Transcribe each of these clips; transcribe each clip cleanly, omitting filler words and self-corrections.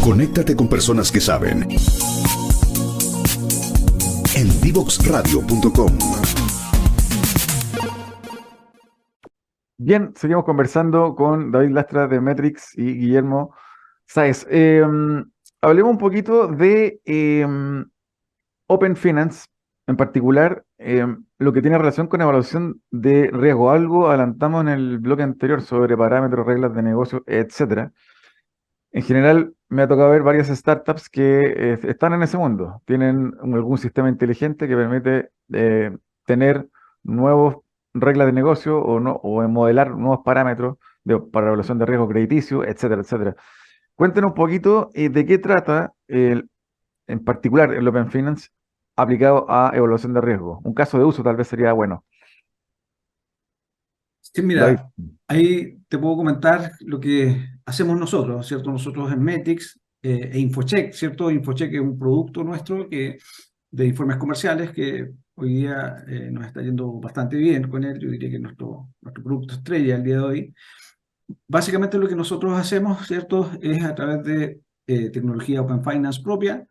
Conéctate con personas que saben. En divoxradio.com. Bien, seguimos conversando con David Lastra de Metrics y Guillermo Sáez. Hablemos un poquito de Open Finance, en particular, lo que tiene relación con evaluación de riesgo. Algo adelantamos en el bloque anterior sobre parámetros, reglas de negocio, etcétera. En general, me ha tocado ver varias startups que están en ese mundo. Tienen algún sistema inteligente que permite tener nuevas reglas de negocio o modelar nuevos parámetros para evaluación de riesgo crediticio, etcétera, etcétera. Cuéntenos un poquito de qué trata, en particular, el Open Finance aplicado a evaluación de riesgo. Un caso de uso tal vez sería bueno. Sí, David. mira, ahí te puedo comentar lo que hacemos nosotros, ¿cierto? Nosotros en Metrics e Infocheck, ¿cierto? Infocheck es un producto nuestro de informes comerciales que hoy día nos está yendo bastante bien con él. Yo diría que nuestro producto estrella el día de hoy. Básicamente lo que nosotros hacemos, ¿cierto? Es a través de tecnología Open Finance propia,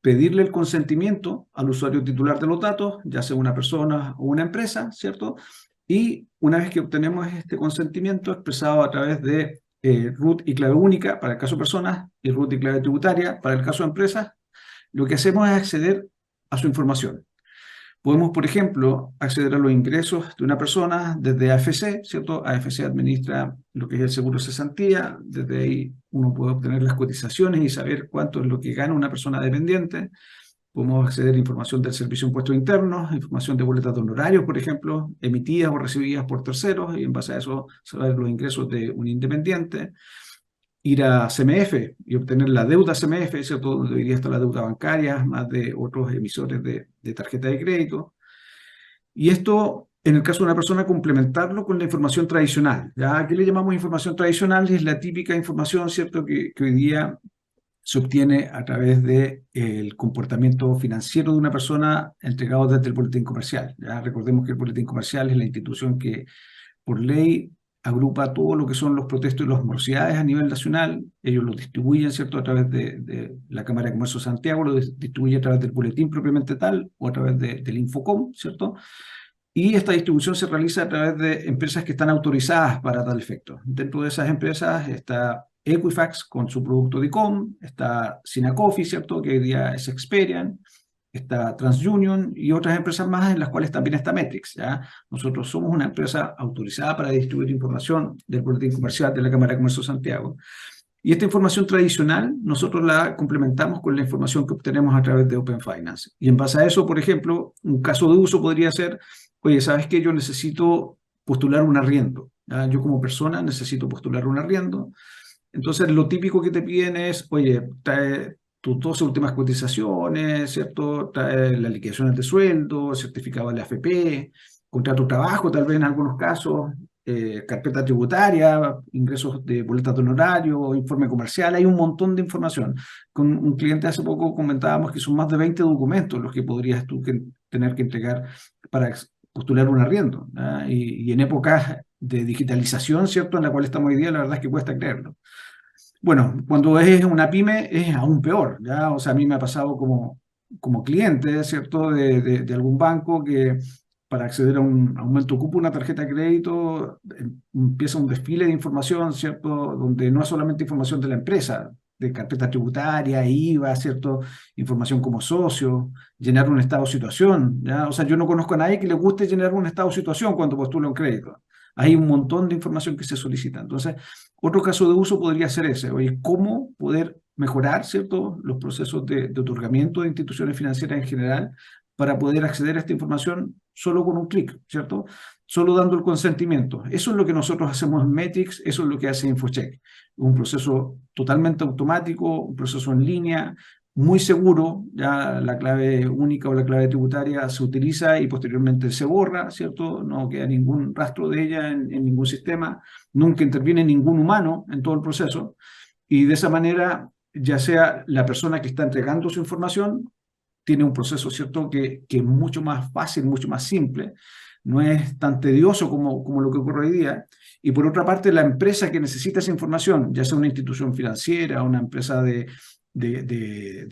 pedirle el consentimiento al usuario titular de los datos, ya sea una persona o una empresa, ¿cierto? Y una vez que obtenemos este consentimiento expresado a través de root y clave única para el caso personas y root y clave tributaria para el caso de empresas, lo que hacemos es acceder a su información. Podemos, por ejemplo, acceder a los ingresos de una persona desde AFC, ¿cierto? AFC administra lo que es el seguro de cesantía, desde ahí uno puede obtener las cotizaciones y saber cuánto es lo que gana una persona dependiente. Podemos acceder a información del Servicio de Impuestos Internos, información de boletas de honorarios, por ejemplo, emitidas o recibidas por terceros, y en base a eso saber los ingresos de un independiente. Ir a CMF y obtener la deuda CMF, ¿cierto? Donde hoy día está la deuda bancaria, más de otros emisores de tarjeta de crédito. Y esto, en el caso de una persona, complementarlo con la información tradicional. ¿Ya? ¿Qué le llamamos información tradicional? Es la típica información, ¿cierto?, que hoy día se obtiene a través del comportamiento financiero de una persona entregado desde el boletín comercial. ¿Ya? Recordemos que el boletín comercial es la institución que, por ley, agrupa todo lo que son los protestos y las morosidades a nivel nacional. Ellos lo distribuyen, ¿cierto?, a través de la Cámara de Comercio de Santiago, lo distribuye a través del boletín propiamente tal o a través del Infocom, ¿cierto? Y esta distribución se realiza a través de empresas que están autorizadas para tal efecto. Dentro de esas empresas está Equifax con su producto DICOM, está Sinacofi, ¿cierto?, que hoy día es Experian, está TransUnion y otras empresas más en las cuales también está Metrics, ¿ya? Nosotros somos una empresa autorizada para distribuir información del boletín comercial de la Cámara de Comercio de Santiago. Y esta información tradicional nosotros la complementamos con la información que obtenemos a través de Open Finance. Y en base a eso, por ejemplo, un caso de uso podría ser: oye, ¿sabes qué? Yo necesito postular un arriendo, ¿ya? Yo como persona necesito postular un arriendo. Entonces, lo típico que te piden es, oye, trae tus 12 últimas cotizaciones, ¿cierto? Trae las liquidaciones de sueldo, certificado de la AFP, contrato de trabajo, tal vez en algunos casos, carpeta tributaria, ingresos de boletas de honorario, informe comercial. Hay un montón de información. Con un cliente hace poco comentábamos que son más de 20 documentos los que podrías tú tener que entregar para postular un arriendo, ¿ah? Y en épocas de digitalización, ¿cierto?, en la cual estamos hoy día, la verdad es que cuesta creerlo. Bueno, cuando es una pyme es aún peor, ¿ya? O sea, a mí me ha pasado como cliente, ¿cierto?, de algún banco que para acceder a un aumento ocupa una tarjeta de crédito, empieza un desfile de información, ¿cierto?, donde no es solamente información de la empresa, de carpeta tributaria, IVA, ¿cierto?, información como socio, llenar un estado de situación, ¿ya? O sea, yo no conozco a nadie que le guste llenar un estado de situación cuando postula un crédito. Hay un montón de información que se solicita. Entonces, otro caso de uso podría ser ese: oye, ¿cómo poder mejorar, ¿cierto?, los procesos de otorgamiento de instituciones financieras en general para poder acceder a esta información solo con un clic, ¿cierto? Solo dando el consentimiento. Eso es lo que nosotros hacemos en Metrics, eso es lo que hace Infocheck. Un proceso totalmente automático, un proceso en línea, muy seguro. Ya la clave única o la clave tributaria se utiliza y posteriormente se borra, ¿cierto? No queda ningún rastro de ella en ningún sistema, nunca interviene ningún humano en todo el proceso, y de esa manera, ya sea la persona que está entregando su información, tiene un proceso, ¿cierto?, que es mucho más fácil, mucho más simple, no es tan tedioso como lo que ocurre hoy día. Y por otra parte, la empresa que necesita esa información, ya sea una institución financiera, una empresa de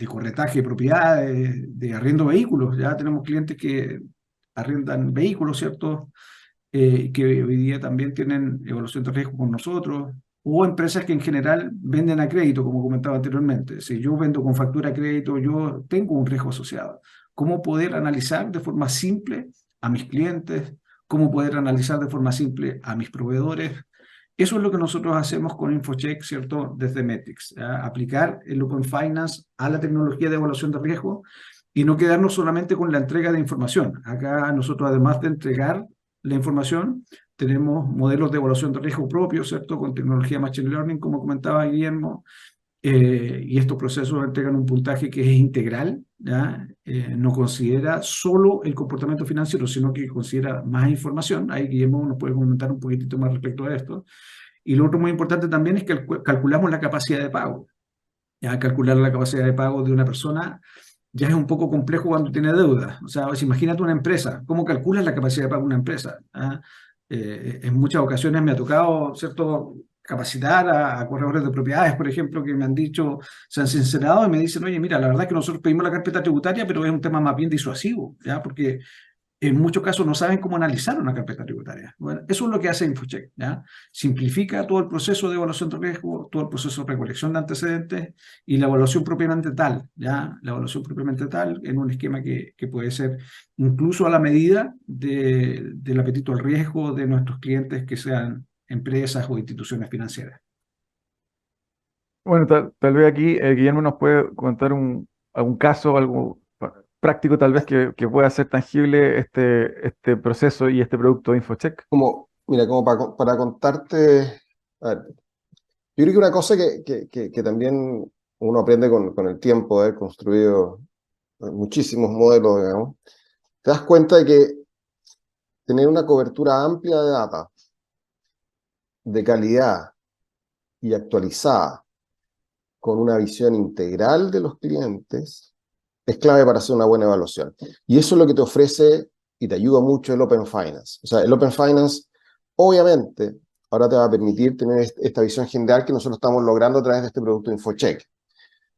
corretaje de propiedades, de arriendo de vehículos, ya tenemos clientes que arriendan vehículos, ¿cierto? Que hoy día también tienen evaluación de riesgo con nosotros, o empresas que en general venden a crédito, como comentaba anteriormente. Si yo vendo con factura a crédito, yo tengo un riesgo asociado. ¿Cómo poder analizar de forma simple a mis clientes? ¿Cómo poder analizar de forma simple a mis proveedores? Eso es lo que nosotros hacemos con InfoCheck, ¿cierto? Desde Metrics. ¿Ya? Aplicar el Open Finance a la tecnología de evaluación de riesgo y no quedarnos solamente con la entrega de información. Acá nosotros, además de entregar la información, tenemos modelos de evaluación de riesgo propios, ¿cierto? Con tecnología Machine Learning, como comentaba Guillermo, y estos procesos entregan un puntaje que es integral, ¿ya? No considera solo el comportamiento financiero, sino que considera más información. Ahí Guillermo nos puede comentar un poquitito más respecto a esto. Y lo otro muy importante también es que calculamos la capacidad de pago. Ya calcular la capacidad de pago de una persona ya es un poco complejo cuando tiene deuda. O sea, pues imagínate una empresa, ¿cómo calculas la capacidad de pago de una empresa? ¿Ah? En muchas ocasiones me ha tocado, ¿cierto?, capacitar a corredores de propiedades, por ejemplo, que me han dicho, se han sincerado y me dicen, oye, mira, la verdad es que nosotros pedimos la carpeta tributaria, pero es un tema más bien disuasivo, ¿ya? Porque en muchos casos no saben cómo analizar una carpeta tributaria. Bueno, eso es lo que hace InfoCheck, ¿ya? Simplifica todo el proceso de evaluación de riesgo, todo el proceso de recolección de antecedentes y la evaluación propiamente tal, ¿ya? La evaluación propiamente tal en un esquema que puede ser incluso a la medida del apetito al riesgo de nuestros clientes, que sean empresas o instituciones financieras. Bueno, tal vez aquí Guillermo nos puede contar algún caso, algo práctico tal vez que pueda ser tangible este proceso y este producto de InfoCheck. Mira, como para contarte, a ver, yo creo que una cosa que también uno aprende con el tiempo de haber construido muchísimos modelos, digamos, te das cuenta de que tener una cobertura amplia de data, de calidad y actualizada, con una visión integral de los clientes, es clave para hacer una buena evaluación. Y eso es lo que te ofrece y te ayuda mucho el Open Finance. O sea, el Open Finance, obviamente, ahora te va a permitir tener esta visión general que nosotros estamos logrando a través de este producto InfoCheck.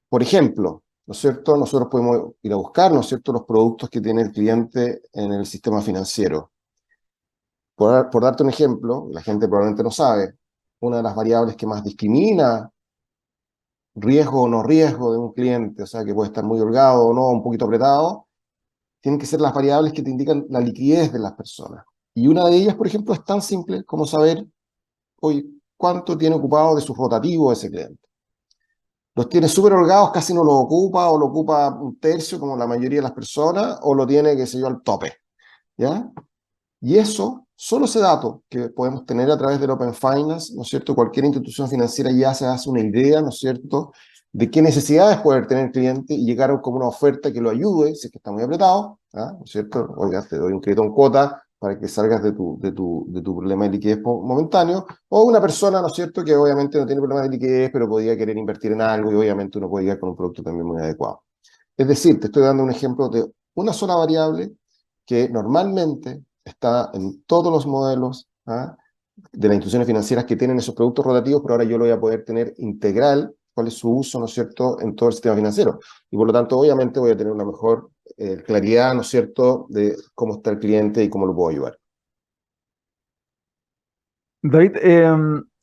Por ejemplo, ¿no es cierto?, nosotros podemos ir a buscar, ¿no es cierto?, los productos que tiene el cliente en el sistema financiero. Por darte un ejemplo, la gente probablemente no sabe, una de las variables que más discrimina riesgo o no riesgo de un cliente, o sea, que puede estar muy holgado o no, un poquito apretado, tienen que ser las variables que te indican la liquidez de las personas. Y una de ellas, por ejemplo, es tan simple como saber, hoy, cuánto tiene ocupado de sus rotativos ese cliente. Los tiene súper holgados, casi no lo ocupa, o lo ocupa un tercio, como la mayoría de las personas, o lo tiene, qué sé yo, al tope, ¿ya? Y eso, solo ese dato que podemos tener a través del Open Finance, ¿no es cierto? Cualquier institución financiera ya se hace una idea, ¿no es cierto?, de qué necesidades puede tener el cliente y llegar con una oferta que lo ayude, si es que está muy apretado, ¿no es cierto? Oiga, te doy un crédito en cuota para que salgas de tu problema de liquidez momentáneo, o una persona, ¿no es cierto?, que obviamente no tiene problema de liquidez, pero podría querer invertir en algo y obviamente uno puede llegar con un producto también muy adecuado. Es decir, te estoy dando un ejemplo de una sola variable que normalmente está en todos los modelos de las instituciones financieras que tienen esos productos rotativos, pero ahora yo lo voy a poder tener integral, cuál es su uso, ¿no es cierto?, en todo el sistema financiero. Y por lo tanto, obviamente, voy a tener una mejor claridad, ¿no es cierto?, de cómo está el cliente y cómo lo puedo ayudar. David,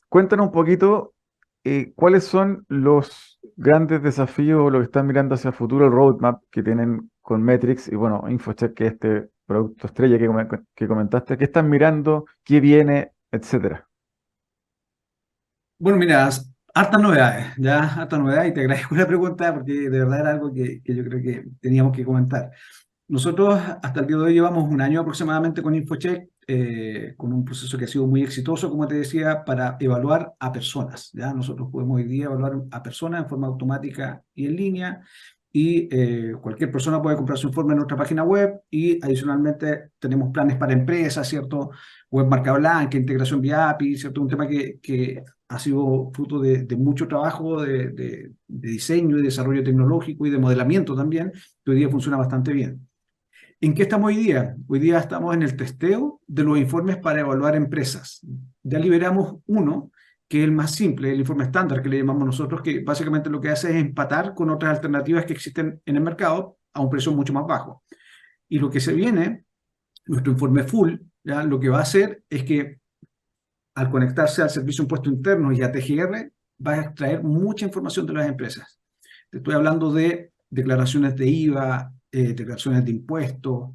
cuéntanos un poquito cuáles son los grandes desafíos o lo que están mirando hacia el futuro, el roadmap que tienen con Metrics y bueno, InfoCheck, que es este producto estrella que comentaste, qué están mirando, qué viene, etcétera. Bueno, mira, hartas novedades, ya, hartas novedades, y te agradezco la pregunta porque de verdad era algo que yo creo que teníamos que comentar. Nosotros hasta el día de hoy llevamos un año aproximadamente con InfoCheck, con un proceso que ha sido muy exitoso, como te decía, para evaluar a personas. ¿Ya? Nosotros podemos hoy día evaluar a personas en forma automática y en línea, y cualquier persona puede comprar su informe en nuestra página web, y adicionalmente tenemos planes para empresas, ¿cierto? Web marca blanca, integración vía API, ¿cierto? Un tema que ha sido fruto de mucho trabajo de diseño y desarrollo tecnológico y de modelamiento también, que hoy día funciona bastante bien. ¿En qué estamos hoy día? Hoy día estamos en el testeo de los informes para evaluar empresas. Ya liberamos uno, que es el más simple, el informe estándar que le llamamos nosotros, que básicamente lo que hace es empatar con otras alternativas que existen en el mercado a un precio mucho más bajo. Y lo que se viene, nuestro informe full, ya lo que va a hacer es que al conectarse al Servicio de Impuestos Internos y a TGR, va a extraer mucha información de las empresas. Te estoy hablando de declaraciones de IVA, declaraciones de impuestos,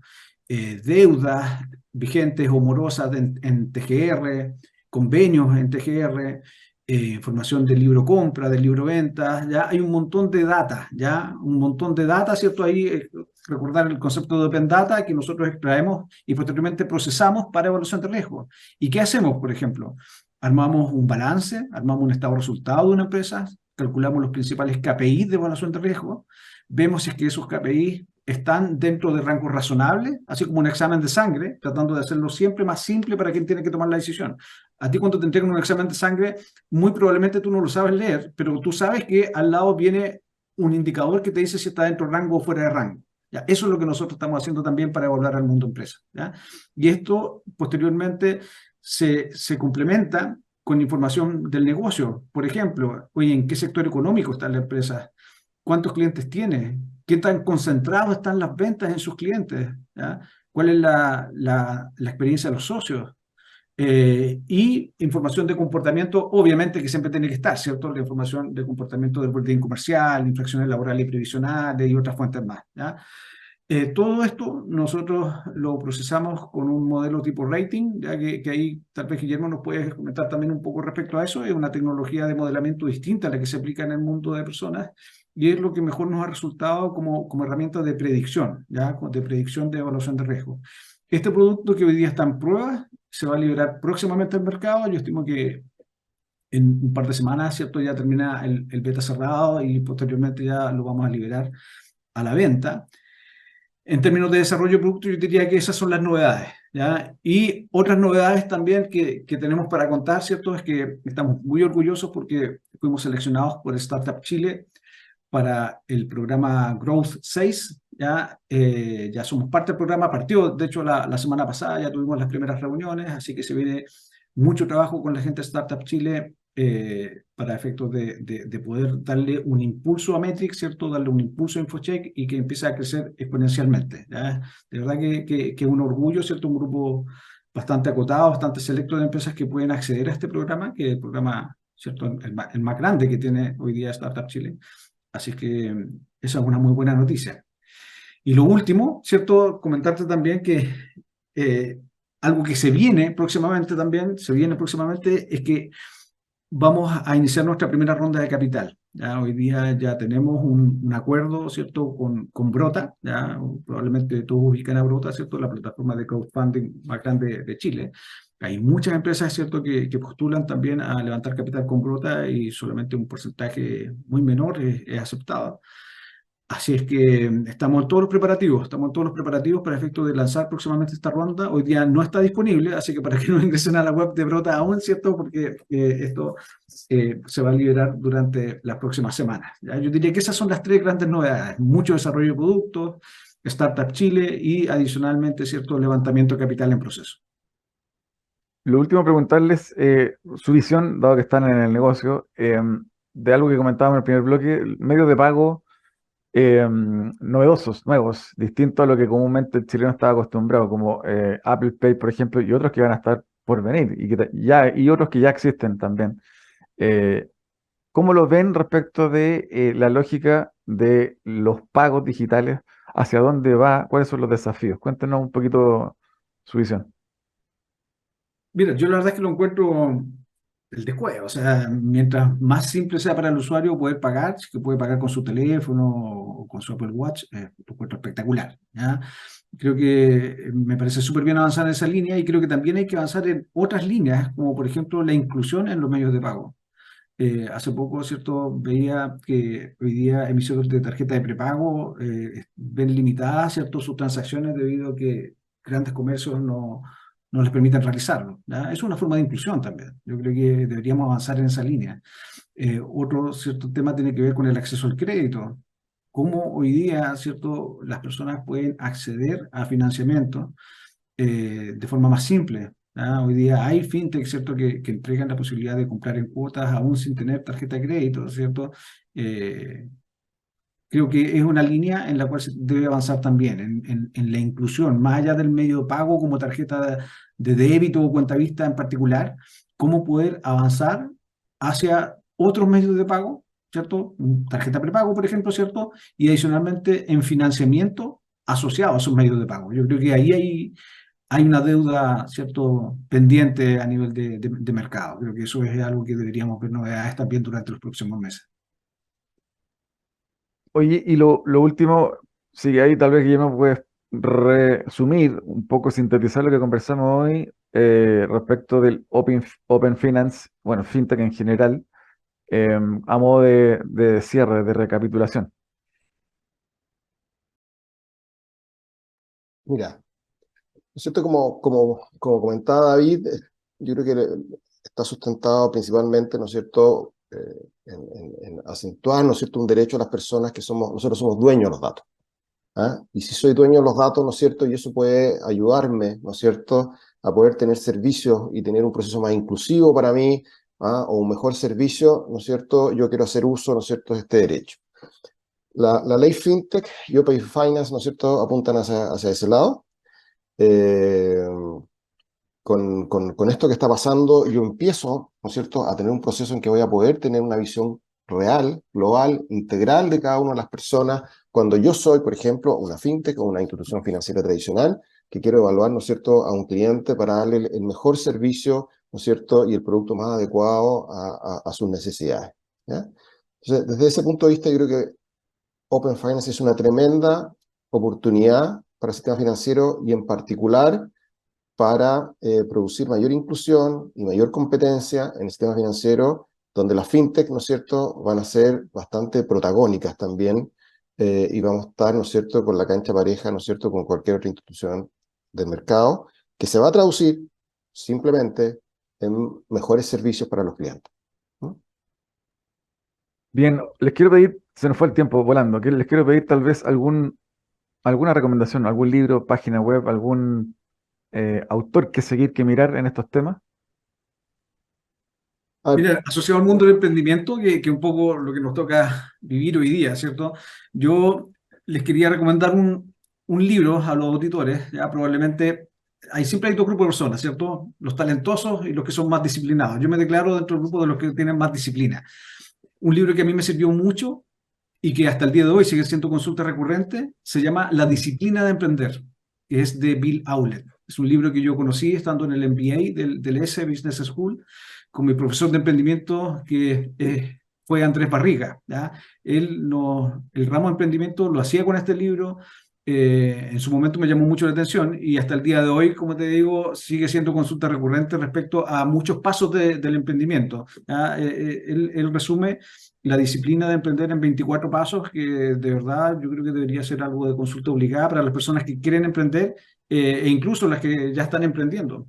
deudas vigentes o morosas en TGR, convenios en TGR, información del libro compra, del libro venta, ya hay un montón de data, ya un montón de data, ¿cierto? Ahí recordar el concepto de Open Data que nosotros extraemos y posteriormente procesamos para evaluación de riesgo. ¿Y qué hacemos, por ejemplo? Armamos un balance, armamos un estado de resultado de una empresa, calculamos los principales KPIs de evaluación de riesgo, vemos si es que esos KPIs están dentro de rangos razonables, así como un examen de sangre, tratando de hacerlo siempre más simple para quien tiene que tomar la decisión. A ti cuando te entregan un examen de sangre, muy probablemente tú no lo sabes leer, pero tú sabes que al lado viene un indicador que te dice si está dentro de rango o fuera de rango. ¿Ya? Eso es lo que nosotros estamos haciendo también para evaluar al mundo empresa. ¿Ya? Y esto posteriormente se complementa con información del negocio. Por ejemplo, oye, ¿en qué sector económico está la empresa? ¿Cuántos clientes tiene? ¿Qué tan concentrados están las ventas en sus clientes? ¿Ya? ¿Cuál es la experiencia de los socios? Y información de comportamiento, obviamente que siempre tiene que estar, ¿cierto? La información de comportamiento del boletín comercial, infracciones laborales y previsionales y otras fuentes más, ¿ya? Todo esto nosotros lo procesamos con un modelo tipo rating, ya que ahí tal vez Guillermo nos puede comentar también un poco respecto a eso. Es una tecnología de modelamiento distinta a la que se aplica en el mundo de personas y es lo que mejor nos ha resultado como herramienta de predicción, ¿ya? De predicción de evaluación de riesgo. Este producto que hoy día está en prueba se va a liberar próximamente al mercado. Yo estimo que en un par de semanas, ¿cierto? Ya termina el beta cerrado y posteriormente ya lo vamos a liberar a la venta. En términos de desarrollo de producto, yo diría que esas son las novedades, ¿ya? Y otras novedades también que tenemos para contar, ¿cierto? Es que estamos muy orgullosos porque fuimos seleccionados por Startup Chile para el programa Growth 6, ¿ya? Ya somos parte del programa, partió, de hecho, la semana pasada ya tuvimos las primeras reuniones, así que se viene mucho trabajo con la gente de Startup Chile para efectos de poder darle un impulso a Metrics, ¿cierto? Darle un impulso a InfoCheck y que empiece a crecer exponencialmente, ¿ya? De verdad que es un orgullo, ¿cierto? Un grupo bastante acotado, bastante selecto de empresas que pueden acceder a este programa, que es el programa, ¿cierto? El más grande que tiene hoy día Startup Chile. Así que esa es una muy buena noticia. Y lo último, ¿cierto? Comentarte también que algo que se viene próximamente es que vamos a iniciar nuestra primera ronda de capital. Ya hoy día ya tenemos un acuerdo, ¿cierto? Con Brota, ya probablemente todos ubican a Brota, ¿cierto? La plataforma de crowdfunding más grande de Chile. Hay muchas empresas, ¿cierto?, que postulan también a levantar capital con Brota y solamente un porcentaje muy menor es aceptado. Así es que estamos todos los preparativos para efecto de lanzar próximamente esta ronda. Hoy día no está disponible, así que para que no ingresen a la web de Brota aún, ¿cierto? Porque esto se va a liberar durante las próximas semanas, ¿ya? Yo diría que esas son las tres grandes novedades. Mucho desarrollo de productos, Startup Chile y adicionalmente, ¿cierto?, levantamiento de capital en proceso. Lo último, preguntarles su visión, dado que están en el negocio, de algo que comentábamos en el primer bloque, medios de pago novedosos, nuevos, distintos a lo que comúnmente el chileno estaba acostumbrado, como Apple Pay, por ejemplo, y otros que van a estar por venir, y otros que ya existen también. ¿Cómo lo ven respecto de la lógica de los pagos digitales? ¿Hacia dónde va? ¿Cuáles son los desafíos? Cuéntenos un poquito su visión. Mira, yo la verdad es que lo encuentro el descuido. O sea, mientras más simple sea para el usuario poder pagar, que puede pagar con su teléfono o con su Apple Watch, lo encuentro espectacular, ¿ya? Creo que me parece súper bien avanzar en esa línea y creo que también hay que avanzar en otras líneas, como por ejemplo la inclusión en los medios de pago. Hace poco, ¿cierto?, veía que hoy día emisores de tarjeta de prepago ven limitadas, ¿cierto?, sus transacciones debido a que grandes comercios no les permiten realizarlo, ¿ya? Es una forma de inclusión también. Yo creo que deberíamos avanzar en esa línea. Otro cierto tema tiene que ver con el acceso al crédito. cómo hoy día, ¿cierto?, las personas pueden acceder a financiamiento de forma más simple. Hoy día hay fintech, ¿cierto?, que entregan la posibilidad de comprar en cuotas aún sin tener tarjeta de crédito, ¿cierto? Creo que es una línea en la cual se debe avanzar también, en la inclusión, más allá del medio de pago como tarjeta de débito o cuenta vista en particular, cómo poder avanzar hacia otros medios de pago, ¿cierto? Tarjeta prepago, por ejemplo, ¿cierto? Y adicionalmente en financiamiento asociado a esos medios de pago. Yo creo que ahí hay una deuda, ¿cierto?, pendiente a nivel de mercado. Creo que eso es algo que deberíamos ver novedades también durante los próximos meses. Oye, y lo último, si ahí tal vez Guillermo puedes resumir, un poco sintetizar lo que conversamos hoy respecto del Open Finance, bueno, FinTech en general, a modo de cierre, de recapitulación. Mira, ¿no es cierto? Como comentaba David, yo creo que está sustentado principalmente, ¿no es cierto?, en acentuar, ¿no es cierto?, un derecho a las personas que nosotros somos dueños de los datos. ¿Ah? Y si soy dueño de los datos, ¿no es cierto?, y eso puede ayudarme, ¿no es cierto?, a poder tener servicios y tener un proceso más inclusivo para mí, ¿ah?, o un mejor servicio, ¿no es cierto?, yo quiero hacer uso, ¿no es cierto?, de este derecho. La ley FinTech y Open Finance, ¿no es cierto?, apuntan hacia ese lado. Con esto que está pasando, yo empiezo, ¿no es cierto?, a tener un proceso en que voy a poder tener una visión real, global, integral de cada una de las personas, cuando yo soy, por ejemplo, una fintech o una institución financiera tradicional, que quiero evaluar, ¿no es cierto?, a un cliente para darle el mejor servicio, ¿no es cierto?, y el producto más adecuado a sus necesidades, ¿ya? Entonces, desde ese punto de vista, yo creo que Open Finance es una tremenda oportunidad para el sistema financiero y en particular para producir mayor inclusión y mayor competencia en el sistema financiero, donde las fintech, ¿no es cierto?, van a ser bastante protagónicas también, y vamos a estar, ¿no es cierto?, con la cancha pareja, ¿no es cierto?, con cualquier otra institución del mercado, que se va a traducir simplemente en mejores servicios para los clientes. ¿No? Bien, les quiero pedir, se nos fue el tiempo volando, que les quiero pedir tal vez alguna recomendación, algún libro, página web, algún autor que seguir, que mirar en estos temas. Mira, asociado al mundo del emprendimiento, que un poco lo que nos toca vivir hoy día, ¿cierto? Yo les quería recomendar un libro a los auditores, ya probablemente siempre hay dos grupos de personas, ¿cierto? Los talentosos y los que son más disciplinados. Yo me declaro dentro del grupo de los que tienen más disciplina. Un libro que a mí me sirvió mucho y que hasta el día de hoy sigue siendo consulta recurrente, se llama La disciplina de emprender, que es de Bill Hewlett. Es un libro que yo conocí estando en el MBA del ESE Business School, con mi profesor de emprendimiento, que fue Andrés Barriga, ¿ya? El ramo de emprendimiento lo hacía con este libro. En su momento me llamó mucho la atención y hasta el día de hoy, como te digo, sigue siendo consulta recurrente respecto a muchos pasos del emprendimiento, ¿ya? Él resume la disciplina de emprender en 24 pasos, que de verdad yo creo que debería ser algo de consulta obligada para las personas que quieren emprender e incluso las que ya están emprendiendo.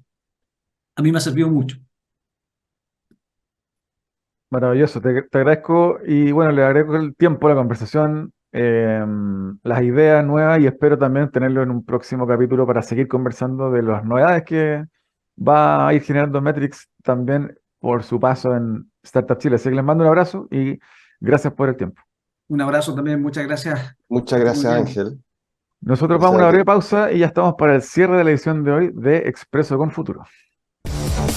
A mí me ha servido mucho. Maravilloso, te agradezco y bueno, le agrego el tiempo a la conversación, las ideas nuevas y espero también tenerlo en un próximo capítulo para seguir conversando de las novedades que va a ir generando Metrics también por su paso en Startup Chile. Así que les mando un abrazo y gracias por el tiempo. Un abrazo también, muchas gracias. Muchas gracias, Ángel. Nosotros vamos a una breve pausa y ya estamos para el cierre de la edición de hoy de Expreso con Futuro.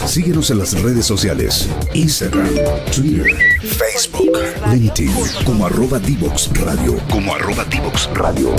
Síguenos en las redes sociales, Instagram, Twitter, Facebook, LinkedIn, como @Divox Radio.